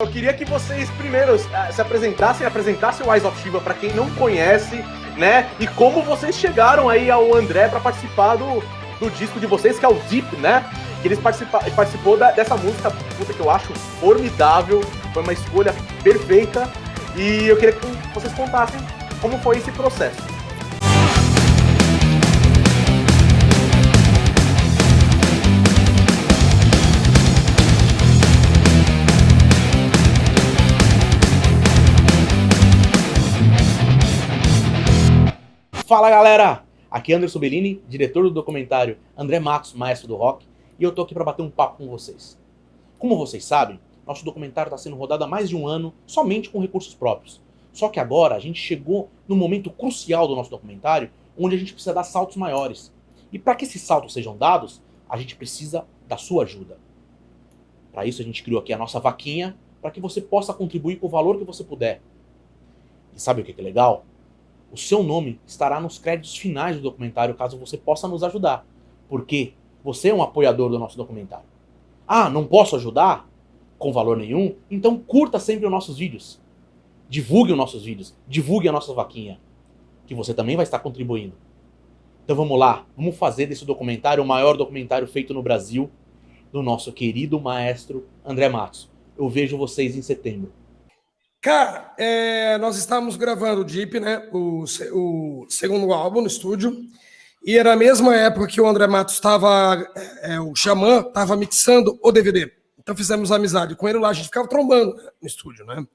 Eu queria que vocês primeiro se apresentassem o Eyes of Shiva para quem não conhece, né? E como vocês chegaram aí ao André para participar do disco de vocês, que é o Deep, né? Que eles participou dessa música, puta, que eu acho formidável, foi uma escolha perfeita. E eu queria que vocês contassem como foi esse processo. Fala galera, aqui é Anderson Bellini, diretor do documentário André Matos, Maestro do Rock, e eu tô aqui para bater um papo com vocês. Como vocês sabem, nosso documentário está sendo rodado há mais de um ano somente com recursos próprios. Só que agora a gente chegou no momento crucial do nosso documentário, onde a gente precisa dar saltos maiores. E para que esses saltos sejam dados, a gente precisa da sua ajuda. Para isso a gente criou aqui a nossa vaquinha, para que você possa contribuir com o valor que você puder. E sabe o que é legal? O seu nome estará nos créditos finais do documentário, caso você possa nos ajudar. Porque você é um apoiador do nosso documentário. Ah, não posso ajudar? Com valor nenhum? Então curta sempre os nossos vídeos. Divulgue os nossos vídeos. Divulgue a nossa vaquinha. Que você também vai estar contribuindo. Então vamos lá. Vamos fazer desse documentário o maior documentário feito no Brasil, do nosso querido maestro André Matos. Eu vejo vocês em setembro. Cara, nós estávamos gravando o Deep, né? O segundo álbum no estúdio. E era a mesma época que o André Matos estava, o Xamã, estava mixando o DVD. Então fizemos amizade com ele lá, a gente ficava trombando, né, no estúdio, né?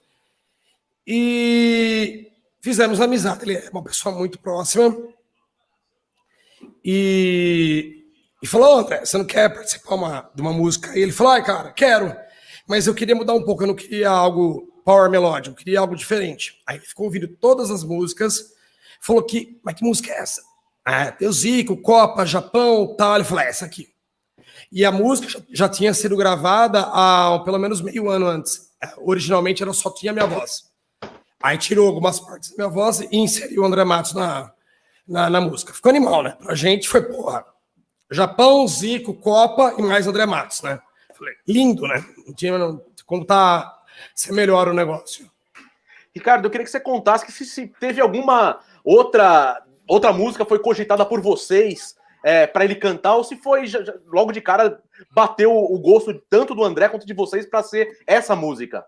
E fizemos amizade. Ele é uma pessoa muito próxima. E falou: André, você não quer participar de uma música? E ele falou: ai, cara, quero. Mas eu queria mudar um pouco, eu não queria algo power melódico, eu queria algo diferente. Aí ele ficou ouvindo todas as músicas, falou mas que música é essa? Ah, tem o Zico, Copa, Japão, tal. Ele falou: essa aqui. E a música já tinha sido gravada há pelo menos meio ano antes. Originalmente ela só tinha minha voz. Aí tirou algumas partes da minha voz e inseriu o André Matos na música. Ficou animal, né? Pra gente foi, porra, Japão, Zico, Copa e mais André Matos, né? Falei, lindo, né? Como tá ser melhor o negócio. Ricardo, eu queria que você contasse que se teve alguma outra música foi cogitada por vocês para ele cantar, ou se foi logo de cara bateu o gosto tanto do André quanto de vocês para ser essa música.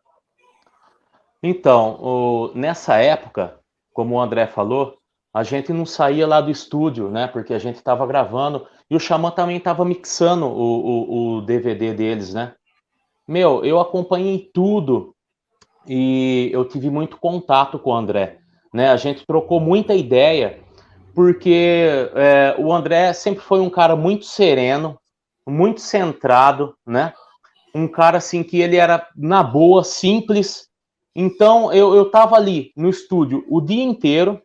Então, nessa época, como o André falou, a gente não saía lá do estúdio, né? Porque a gente estava gravando e o Xamã também estava mixando o DVD deles, né? Meu, eu acompanhei tudo e eu tive muito contato com o André, né? A gente trocou muita ideia, porque o André sempre foi um cara muito sereno, muito centrado, né? Um cara, assim, que ele era, na boa, simples. Então, eu tava ali no estúdio o dia inteiro,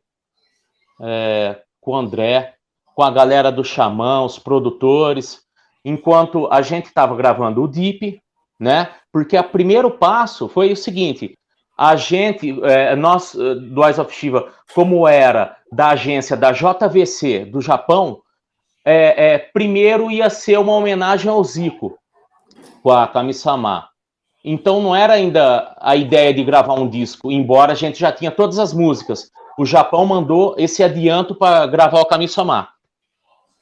com o André, com a galera do Xamã, os produtores, enquanto a gente estava gravando o Deep, né? Porque o primeiro passo foi o seguinte: a gente, nós do Eyes of Shiva, como era da agência da JVC do Japão, primeiro ia ser uma homenagem ao Zico com a Kami-sama. Então não era ainda a ideia de gravar um disco, embora a gente já tinha todas as músicas. O Japão mandou esse adianto para gravar o Kami-sama.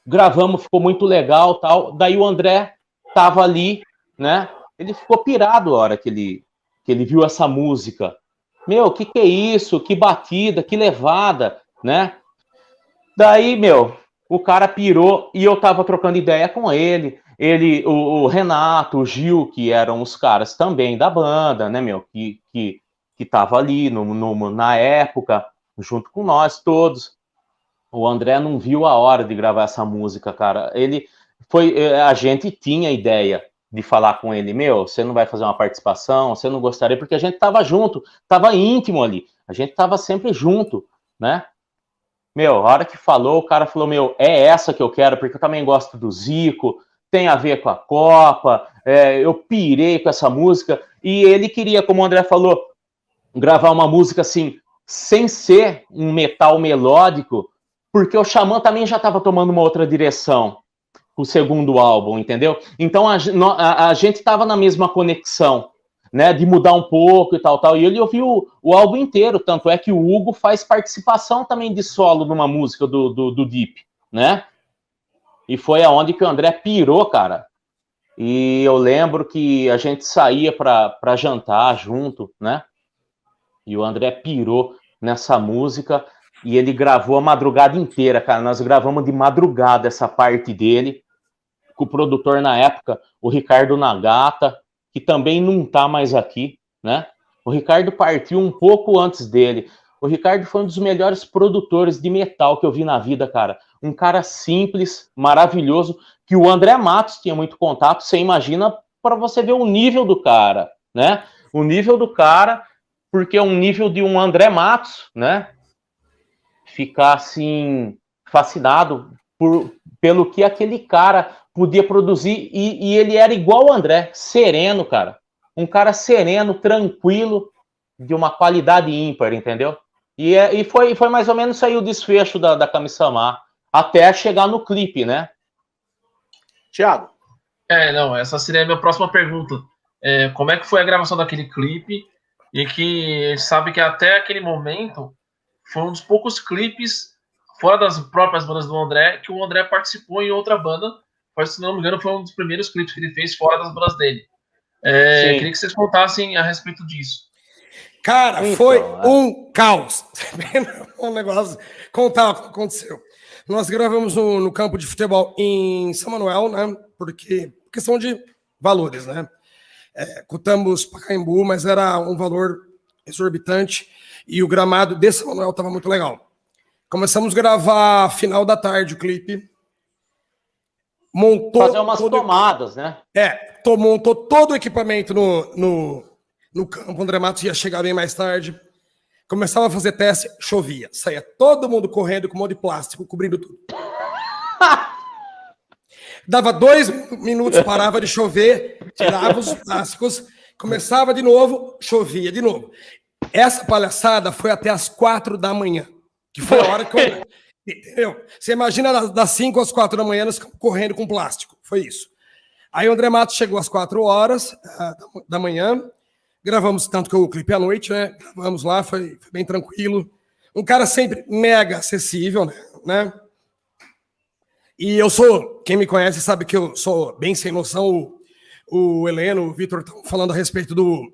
Gravamos, ficou muito legal, tal. Daí o André tava ali, né? Ele ficou pirado a hora que ele viu essa música. Meu, que é isso? Que batida, que levada, né? Daí, meu, o cara pirou e eu tava trocando ideia com ele. O Renato, o Gil, que eram os caras também da banda, né, meu? Que tava ali na época, junto com nós todos. O André não viu a hora de gravar essa música, cara. A gente tinha ideia de falar com ele: meu, você não vai fazer uma participação, você não gostaria, porque a gente tava junto, tava íntimo ali, a gente tava sempre junto, né? Meu, a hora que falou, o cara falou: meu, é essa que eu quero, porque eu também gosto do Zico, tem a ver com a Copa, eu pirei com essa música, e ele queria, como o André falou, gravar uma música assim, sem ser um metal melódico, porque o Xamã também já estava tomando uma outra direção, o segundo álbum, entendeu? Então a gente estava na mesma conexão. né, de mudar um pouco e tal. E ele ouviu o álbum inteiro, tanto é que o Hugo faz participação também de solo numa música do Deep, né? E foi aonde que o André pirou, cara. E eu lembro que a gente saía para jantar junto, né? E o André pirou nessa música e ele gravou a madrugada inteira, cara. Nós gravamos de madrugada essa parte dele, com o produtor na época, o Ricardo Nagata, que também não tá mais aqui, né? O Ricardo partiu um pouco antes dele. O Ricardo foi um dos melhores produtores de metal que eu vi na vida, cara. Um cara simples, maravilhoso, que o André Matos tinha muito contato. Você imagina, para você ver o nível do cara, né? O nível do cara, porque é um nível de um André Matos, né? Ficar assim, fascinado pelo que aquele cara podia produzir, e ele era igual o André, sereno, cara. Um cara sereno, tranquilo, de uma qualidade ímpar, entendeu? E foi mais ou menos isso aí o desfecho da Kami-sama, até chegar no clipe, né? Thiago. Não, essa seria a minha próxima pergunta. Como é que foi a gravação daquele clipe? E que a gente sabe que até aquele momento foi um dos poucos clipes, fora das próprias bandas do André, que o André participou em outra banda. Se não me engano, foi um dos primeiros clipes que ele fez fora das bandas dele. Queria que vocês contassem a respeito disso. Cara, então, foi um caos. Um negócio. Contar o que aconteceu. Nós gravamos no campo de futebol em São Manuel, né? Porque questão de valores, né? Cotamos Pacaembu, mas era um valor exorbitante. E o gramado de São Manuel estava muito legal. Começamos a gravar final da tarde o clipe. Montou fazer umas tomadas, né? Montou todo o equipamento no campo. O André Matos ia chegar bem mais tarde. Começava a fazer teste, chovia. Saía todo mundo correndo com um monte de plástico, cobrindo tudo. Dava 2 minutos, parava de chover, tirava os plásticos, começava de novo, chovia de novo. Essa palhaçada foi até as 4 da manhã, que foi a hora que eu... Entendeu? Você imagina das 5 às 4 da manhã nós correndo com plástico. Foi isso. Aí o André Matos chegou às 4 horas da manhã. Gravamos tanto que o clipe à noite, né? Gravamos lá, foi bem tranquilo. Um cara sempre mega acessível, né? E eu sou, quem me conhece sabe que eu sou bem sem noção. O Heleno, o Vitor estão falando a respeito do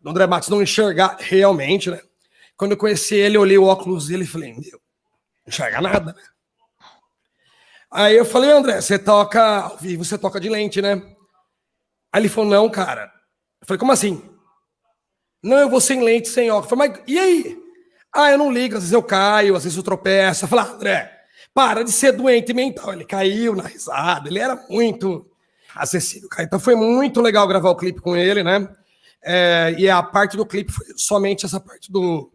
André Matos não enxergar realmente, né? Quando eu conheci ele, eu olhei o óculos dele e falei, meu, enxerga nada, né? Aí eu falei, André, você toca ao vivo, você toca de lente, né? Aí ele falou, não, cara. Eu falei, como assim? Não, eu vou sem lente, sem óculos. Eu falei, mas e aí? Eu não ligo, às vezes eu caio, às vezes eu tropeço. Eu falei, André, para de ser doente mental. Ele caiu na risada, ele era muito acessível, cara. Então foi muito legal gravar o clipe com ele, né? E a parte do clipe foi somente essa parte do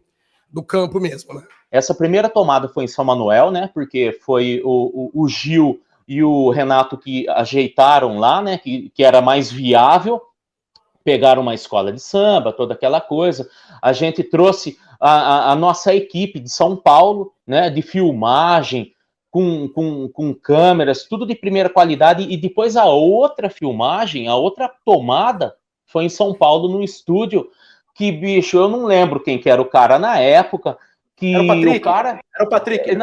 campo mesmo, né? Essa primeira tomada foi em São Manuel, né? Porque foi o Gil e o Renato que ajeitaram lá, né? Que era mais viável. Pegaram uma escola de samba, toda aquela coisa. A gente trouxe a nossa equipe de São Paulo, né? De filmagem, com câmeras, tudo de primeira qualidade. E depois a outra filmagem, a outra tomada foi em São Paulo, num estúdio que, bicho, eu não lembro quem que era o cara na época. Que era o Patrick? Era o Patrick.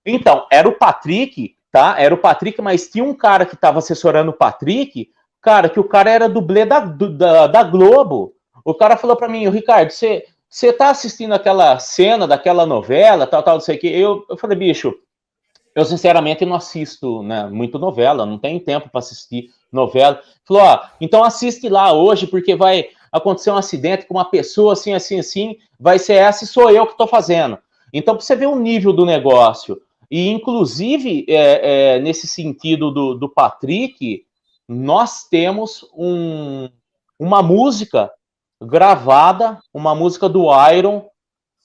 Então, era o Patrick, tá? Era o Patrick, mas tinha um cara que estava assessorando o Patrick, cara, que o cara era dublê da Globo. O cara falou para mim, Ricardo, você tá assistindo aquela cena daquela novela, tal, não sei o quê. Eu falei, bicho, eu sinceramente não assisto, né, muito novela, não tenho tempo para assistir novela. Falou, então assiste lá hoje, porque vai acontecer um acidente com uma pessoa assim, vai ser essa e sou eu que estou fazendo. Então, para você ver o nível do negócio. E, inclusive, nesse sentido do Patrick, nós temos uma música gravada, uma música do Iron,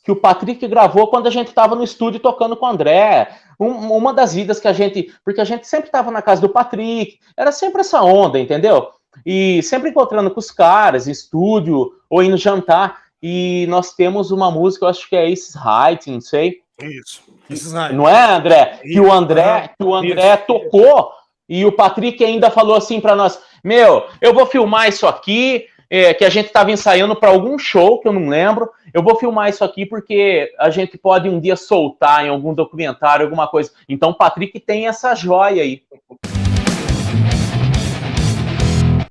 que o Patrick gravou quando a gente estava no estúdio tocando com o André. Uma das idas que a gente... Porque a gente sempre estava na casa do Patrick, era sempre essa onda, entendeu? E sempre encontrando com os caras, em estúdio, ou indo jantar. E nós temos uma música, eu acho que é Aces Height, não sei. Isso. Aces Height. Não é, André? Que o André tocou, e o Patrick ainda falou assim para nós, eu vou filmar isso aqui, que a gente estava ensaiando para algum show, que eu não lembro. Eu vou filmar isso aqui porque a gente pode um dia soltar em algum documentário, alguma coisa. Então o Patrick tem essa joia aí.